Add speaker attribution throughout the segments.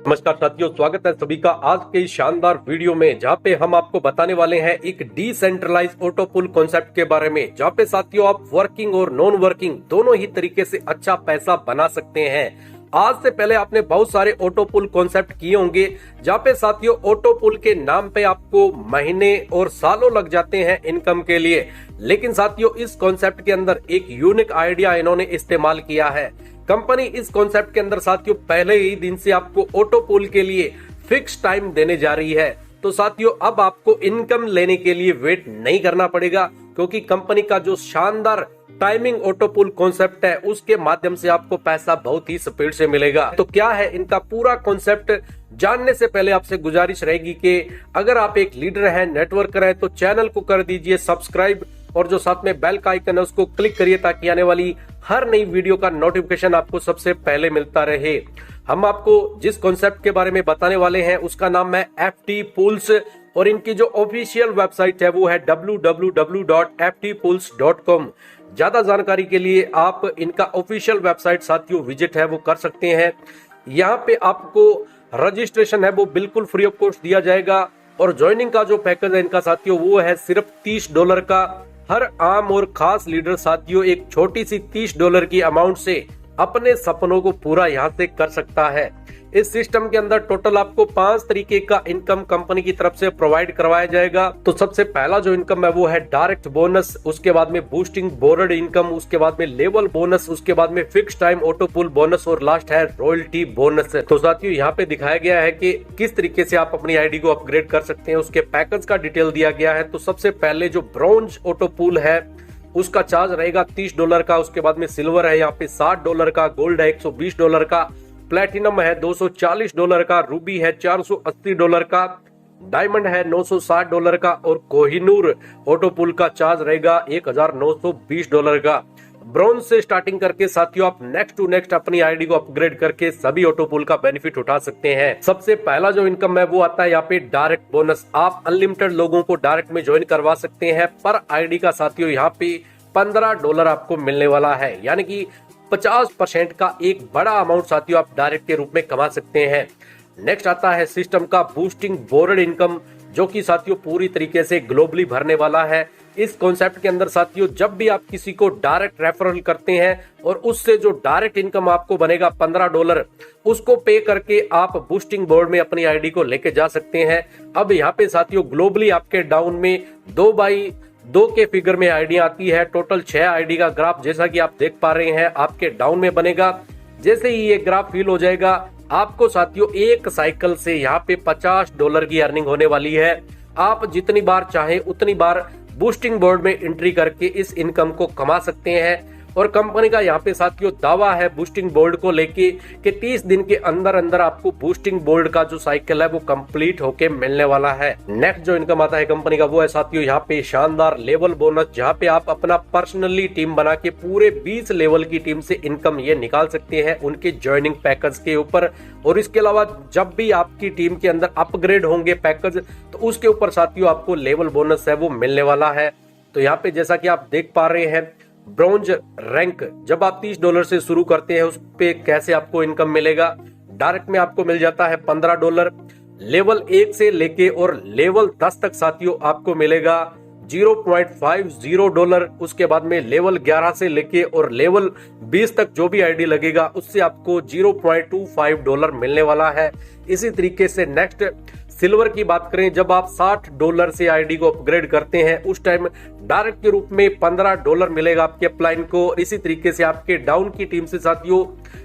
Speaker 1: नमस्कार साथियों, स्वागत है सभी का आज के इस शानदार वीडियो में, जहां पे हम आपको बताने वाले हैं एक डिसेंट्रलाइज ऑटो पुल कॉन्सेप्ट के बारे में, जहां पे साथियों आप वर्किंग और नॉन वर्किंग दोनों ही तरीके से अच्छा पैसा बना सकते हैं। आज से पहले आपने बहुत सारे ऑटो पुल कॉन्सेप्ट किए होंगे, जहां पे साथियों ऑटो पुल के नाम पे आपको महीने और सालों लग जाते हैं इनकम के लिए। लेकिन साथियों इस कॉन्सेप्ट के अंदर एक यूनिक आइडिया इन्होंने इस्तेमाल किया है। कंपनी इस कॉन्सेप्ट के अंदर साथियों पहले ही दिन से आपको ऑटो पुल के लिए फिक्स टाइम देने जा रही है। तो साथियों अब आपको इनकम लेने के लिए वेट नहीं करना पड़ेगा, क्योंकि कंपनी का जो शानदार टाइमिंग ऑटो पुल कॉन्सेप्ट है उसके माध्यम से आपको पैसा बहुत ही स्पीड से मिलेगा। तो क्या है इनका पूरा कॉन्सेप्ट, जानने से पहले आपसे गुजारिश रहेगी कि अगर आप एक लीडर हैं, नेटवर्कर हैं, तो चैनल को कर दीजिए सब्सक्राइब और जो साथ में बेल का आइकन है उसको क्लिक करिए, ताकि आने वाली हर नई वीडियो का नोटिफिकेशन आपको सबसे पहले मिलता रहे। हम आपको जिस कॉन्सेप्ट के बारे में बताने वाले हैं उसका नाम है FT Pools, और इनकी जो ऑफिशियल वेबसाइट है वो है www.ftpools.com। ज्यादा जानकारी के लिए आप इनका ऑफिशियल वेबसाइट साथियों विजिट है वो कर सकते हैं। यहाँ पे आपको रजिस्ट्रेशन है वो बिल्कुल फ्री ऑफ कॉस्ट दिया जाएगा, और ज्वाइनिंग का जो पैकेज है इनका साथियों वो है सिर्फ $30 का। हर आम और खास लीडर साथियों एक छोटी सी $30 की अमाउंट से अपने सपनों को पूरा यहाँ से कर सकता है। इस सिस्टम के अंदर टोटल आपको 5 तरीके का इनकम कंपनी की तरफ से प्रोवाइड करवाया जाएगा। तो सबसे पहला जो इनकम है वो है डायरेक्ट बोनस, उसके बाद में बूस्टिंग बोर्ड इनकम, उसके बाद में लेवल बोनस, उसके बाद में फिक्स टाइम ऑटो पुल बोनस, और लास्ट है रॉयल्टी बोनस। तो साथियों यहाँ पे दिखाया गया है कि किस तरीके से आप अपनी आईडी को अपग्रेड कर सकते हैं, उसके पैकेज का डिटेल दिया गया है। तो सबसे पहले जो ब्रॉन्ज ऑटो पुल है उसका चार्ज रहेगा $30 का, उसके बाद में सिल्वर है यहाँ पे $60 का, गोल्ड है $120 का, प्लेटिनम है $240 का, रूबी है $480 का, डायमंड है $960 का, और कोहिनूर ऑटो पुल का चार्ज रहेगा $1920 का। ब्रॉन्ज से स्टार्टिंग करके साथियों आप नेक्स्ट टू नेक्स्ट अपनी आईडी को अपग्रेड करके सभी ऑटो पुल का बेनिफिट उठा सकते हैं। सबसे पहला जो इनकम है वो आता है यहाँ पे डायरेक्ट बोनस। आप अनलिमिटेड लोगों को डायरेक्ट में ज्वाइन करवा सकते हैं। पर आईडी का साथियों यहाँ पे $15 आपको मिलने वाला है, यानी कि 50% का एक बड़ा अमाउंट साथियों आप डायरेक्ट के रूप में कमा सकते हैं। नेक्स्ट आता है सिस्टम का बूस्टिंग बोर्ड इनकम, जो कि साथियों पूरी तरीके से ग्लोबली भरने वाला है। इस कॉन्सेप्ट के अंदर साथियों जब भी आप किसी को डायरेक्ट रेफरल करते हैं और उससे जो डायरेक्ट इनकम आपको बनेगा $15, उसको पे करके आप बूस्टिंग बोर्ड में अपनी आईडी को लेके जा सकते हैं। अब यहाँ पे साथियों ग्लोबली आपके डाउन में 2x2 के फिगर में आईडी आती है। टोटल 6 आईडी का ग्राफ जैसा कि आप देख पा रहे हैं आपके डाउन में बनेगा। जैसे ही ये ग्राफ फिल हो जाएगा आपको साथियों एक साइकिल से यहाँ पे $50 की अर्निंग होने वाली है। आप जितनी बार चाहे उतनी बार बूस्टिंग बोर्ड में एंट्री करके इस इनकम को कमा सकते हैं। और कंपनी का यहाँ पे साथियों दावा है बूस्टिंग बोर्ड को लेके कि 30 दिन के अंदर अंदर आपको बूस्टिंग बोर्ड का जो साइकिल है वो कंप्लीट होके मिलने वाला है। नेक्स्ट जो इनकम आता है कंपनी का वो है साथियों यहाँ पे शानदार लेवल बोनस, जहाँ पे आप अपना पर्सनली टीम बना के पूरे 20 लेवल की टीम से इनकम ये निकाल सकते हैं उनके ज्वाइनिंग पैकेज के ऊपर। और इसके अलावा जब भी आपकी टीम के अंदर अपग्रेड होंगे पैकेज, तो उसके ऊपर साथियों आपको लेवल बोनस है वो मिलने वाला है। तो यहाँ पे जैसा कि आप देख पा रहे हैं ब्रॉन्ज रैंक, जब आप $30 से शुरू करते हैं उस पे कैसे आपको इनकम मिलेगा। डायरेक्ट में आपको मिल जाता है $15, लेवल 1 से लेके और लेवल 10 तक साथियों आपको मिलेगा $0.50। उसके बाद में लेवल 11 से लेके और लेवल 20 तक जो भी आईडी लगेगा उससे आपको $0.25 मिलने वाला है। इसी तरीके से नेक्स्ट सिल्वर की बात करें, जब आप $60 से आईडी को अपग्रेड करते हैं उस टाइम डायरेक्ट के रूप में $15 मिलेगा आपके अपलाइन को। और इसी तरीके से आपके डाउन की टीम से साथियों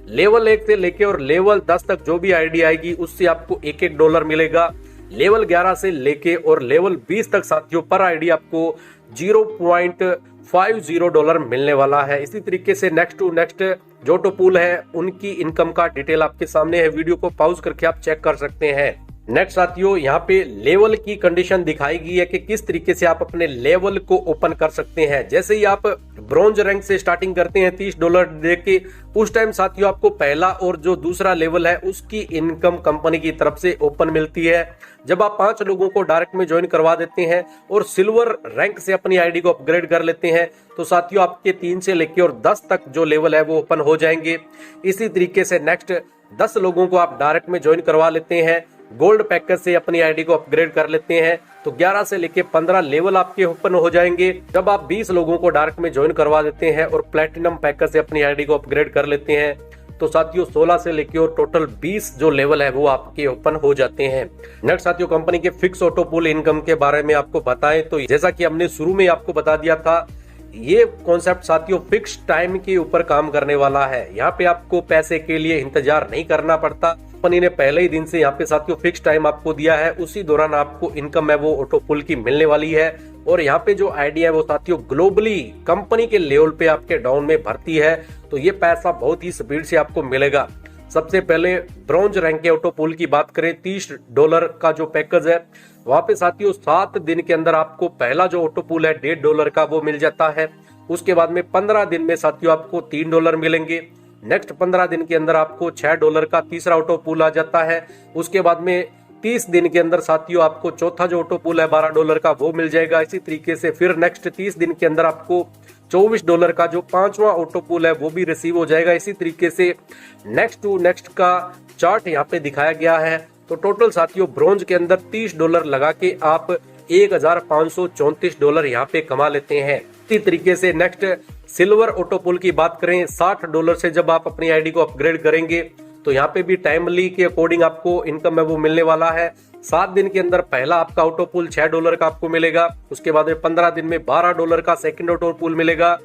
Speaker 1: लेवल 1 से लेके और लेवल 10 तक जो भी आईडी आएगी उससे आपको $1 मिलेगा। लेवल 11 से लेके और लेवल 20 तक साथियों पर आईडी आपको $0.50 मिलने वाला है। इसी तरीके से नेक्स्ट टू नेक्स्ट जो ऑटो पुल है उनकी इनकम का डिटेल आपके सामने है, वीडियो को पॉज करके आप चेक कर सकते हैं। नेक्स्ट साथियों यहाँ पे लेवल की कंडीशन दिखाई गई है कि किस तरीके से आप अपने लेवल को ओपन कर सकते हैं। जैसे ही आप ब्रॉन्ज रैंक से स्टार्टिंग करते हैं $30 दे के, उस टाइम साथियों आपको पहला और जो दूसरा लेवल है उसकी इनकम कंपनी की तरफ से ओपन मिलती है। जब आप 5 लोगों को डायरेक्ट में ज्वाइन करवा देते हैं और सिल्वर रैंक से अपनी आईडी को अपग्रेड कर लेते हैं तो साथियों आपके 3 से लेके और 10 तक जो लेवल है वो ओपन हो जाएंगे। इसी तरीके से नेक्स्ट 10 लोगों को आप डायरेक्ट में ज्वाइन करवा लेते हैं, गोल्ड पैकेज से अपनी आईडी को अपग्रेड कर लेते हैं, तो 11 से लेके 15 लेवल आपके ओपन हो जाएंगे। जब आप 20 लोगों को डायरेक्ट में ज्वाइन करवा देते हैं और प्लेटिनम पैकेज से अपनी आईडी को अपग्रेड कर लेते हैं, तो साथियों 16 से लेके और टोटल 20 जो लेवल है वो आपके ओपन हो जाते हैं। नेक्स्ट साथियों, कंपनी के फिक्स ऑटो पूल इनकम के बारे में आपको बताएं तो जैसा कि हमने शुरू में आपको बता दिया था, ये कॉन्सेप्ट साथियों फिक्स टाइम के ऊपर काम करने वाला है। यहाँ पे आपको पैसे के लिए इंतजार नहीं करना पड़ता। कंपनी ने पहले ही दिन से यहाँ पे साथियों फिक्स टाइम आपको दिया है, उसी दौरान आपको इनकम है वो ऑटो पुल की मिलने वाली है। और यहाँ पे जो आइडिया है वो साथियों ग्लोबली कंपनी के लेवल पे आपके डाउन में भरती है, तो ये पैसा बहुत ही स्पीड से आपको मिलेगा। सबसे पहले ब्रॉन्ज रैंक के ऑटो पुल की बात करें, $30 का जो पैकेज है वहां पे साथियों 7 दिन के अंदर आपको पहला जो ऑटो पुल है $1.5 का वो मिल जाता है। उसके बाद में 15 दिन में साथियों आपको $3 मिलेंगे। नेक्स्ट 15 दिन के अंदर आपको $6 का तीसरा ऑटो पुल आ जाता है। उसके बाद में 30 दिन के अंदर साथियों आपको चौथा जो ऑटो पुल है $12 का वो मिल जाएगा। इसी तरीके से फिर नेक्स्ट 30 दिन के अंदर आपको $24 का जो 5वां ऑटो पुल है वो भी रिसीव हो जाएगा। इसी तरीके से नेक्स्ट टू नेक्स्ट का चार्ट यहाँ पे दिखाया गया है। तो टोटल साथियों ब्रॉन्ज के अंदर $30 लगा के आप $1,534 यहाँ पे कमा लेते हैं। इसी तरीके से नेक्स्ट सिल्वर ऑटो पुल की बात करें, $60 से जब आप अपनी आईडी को अपग्रेड करेंगे तो यहाँ पे भी टाइमली के अकॉर्डिंग आपको इनकम है वो मिलने वाला है। 7 दिन के अंदर पहला आपका ऑटो पुल $6 का आपको मिलेगा। उसके बाद में 15 दिन में $12 का सेकंड ऑटो पुल मिलेगा।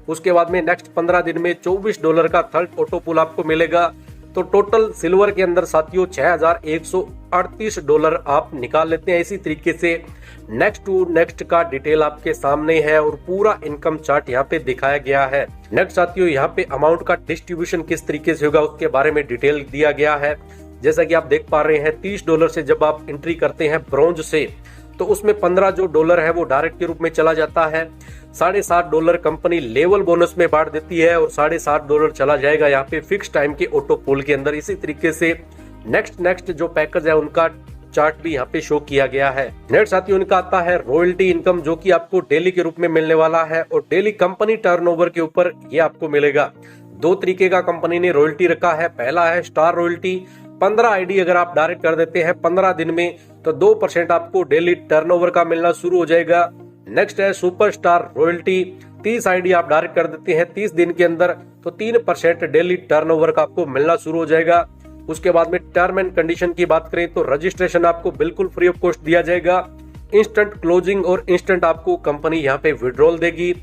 Speaker 1: उसके बाद में नेक्स्ट 15 दिन में $24 का थर्ड ऑटो पुल आपको मिलेगा। तो टोटल सिल्वर के अंदर साथियों $6,138 आप निकाल लेते हैं। इसी तरीके से नेक्स्ट टू नेक्स्ट का डिटेल आपके सामने है और पूरा इनकम चार्ट यहाँ पे दिखाया गया है। नेक्स्ट साथियों यहाँ पे अमाउंट का डिस्ट्रीब्यूशन किस तरीके से होगा उसके बारे में डिटेल दिया गया है। जैसा कि आप देख पा रहे हैं, $30 से जब आप एंट्री करते हैं ब्रॉन्ज से, तो उसमें 15 जो डॉलर है वो डायरेक्ट के रूप में चला जाता है। $7.5 कंपनी लेवल बोनस में बांट देती है और $7.5 चला जाएगा यहाँ पे फिक्स टाइम के ऑटो पुल के अंदर। इसी तरीके से नेक्स्ट जो पैकेज है उनका चार्ट भी यहाँ पे शो किया गया है। नेक्स्ट साथियों उनका आता है रॉयल्टी इनकम, जो कि आपको डेली के रूप में मिलने वाला है और डेली कंपनी टर्नओवर के ऊपर ये आपको मिलेगा। 2 तरीके का कंपनी ने रॉयल्टी रखा है। पहला है स्टार रॉयल्टी, 15 आईडी अगर आप डायरेक्ट कर देते हैं 15 दिन में तो 2% आपको डेली टर्नओवर का मिलना शुरू हो जाएगा। नेक्स्ट है सुपरस्टार रॉयल्टी, 30 आईडी आप डायरेक्ट कर देते हैं 30 दिन के अंदर तो 3% डेली टर्नओवर का आपको मिलना शुरू हो जाएगा। उसके बाद में टर्म एंड कंडीशन की बात करें तो रजिस्ट्रेशन आपको बिल्कुल फ्री ऑफ कॉस्ट दिया जाएगा। इंस्टेंट क्लोजिंग और इंस्टेंट आपको कंपनी यहाँ पे विड्रॉल देगी।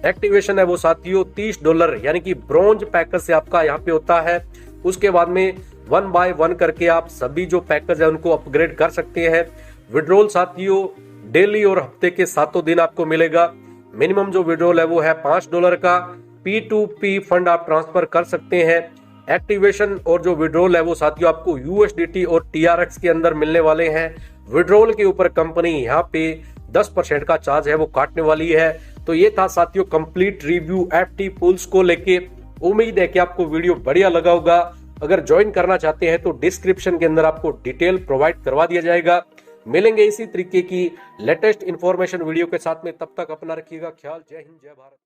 Speaker 1: एक्टिवेशन है वो साथियों $30 यानी कि ब्रॉन्ज पैकेज से आपका यहाँ पे होता है। उसके बाद में 1 बाय 1 करके आप सभी जो पैकेज है उनको अपग्रेड कर सकते हैं। विड्रॉल साथियों डेली और हफ्ते के 7 दिन आपको मिलेगा। मिनिमम जो विड्रॉल है वो है $5 का। P2P फंड आप ट्रांसफर कर सकते हैं। एक्टिवेशन और जो विड्रॉल है वो साथियों आपको USDT और TRX के अंदर मिलने वाले हैं। विड्रॉल के ऊपर कंपनी यहाँ पे 10% का चार्ज है वो काटने वाली है। तो ये था साथियों कंप्लीट रिव्यू FT पूल्स को लेके। उम्मीद है कि आपको वीडियो बढ़िया लगा होगा। अगर ज्वाइन करना चाहते हैं तो डिस्क्रिप्शन के अंदर आपको डिटेल प्रोवाइड करवा दिया जाएगा। मिलेंगे इसी तरीके की लेटेस्ट इंफॉर्मेशन वीडियो के साथ में, तब तक अपना रखिएगा ख्याल। जय हिंद, जय भारत।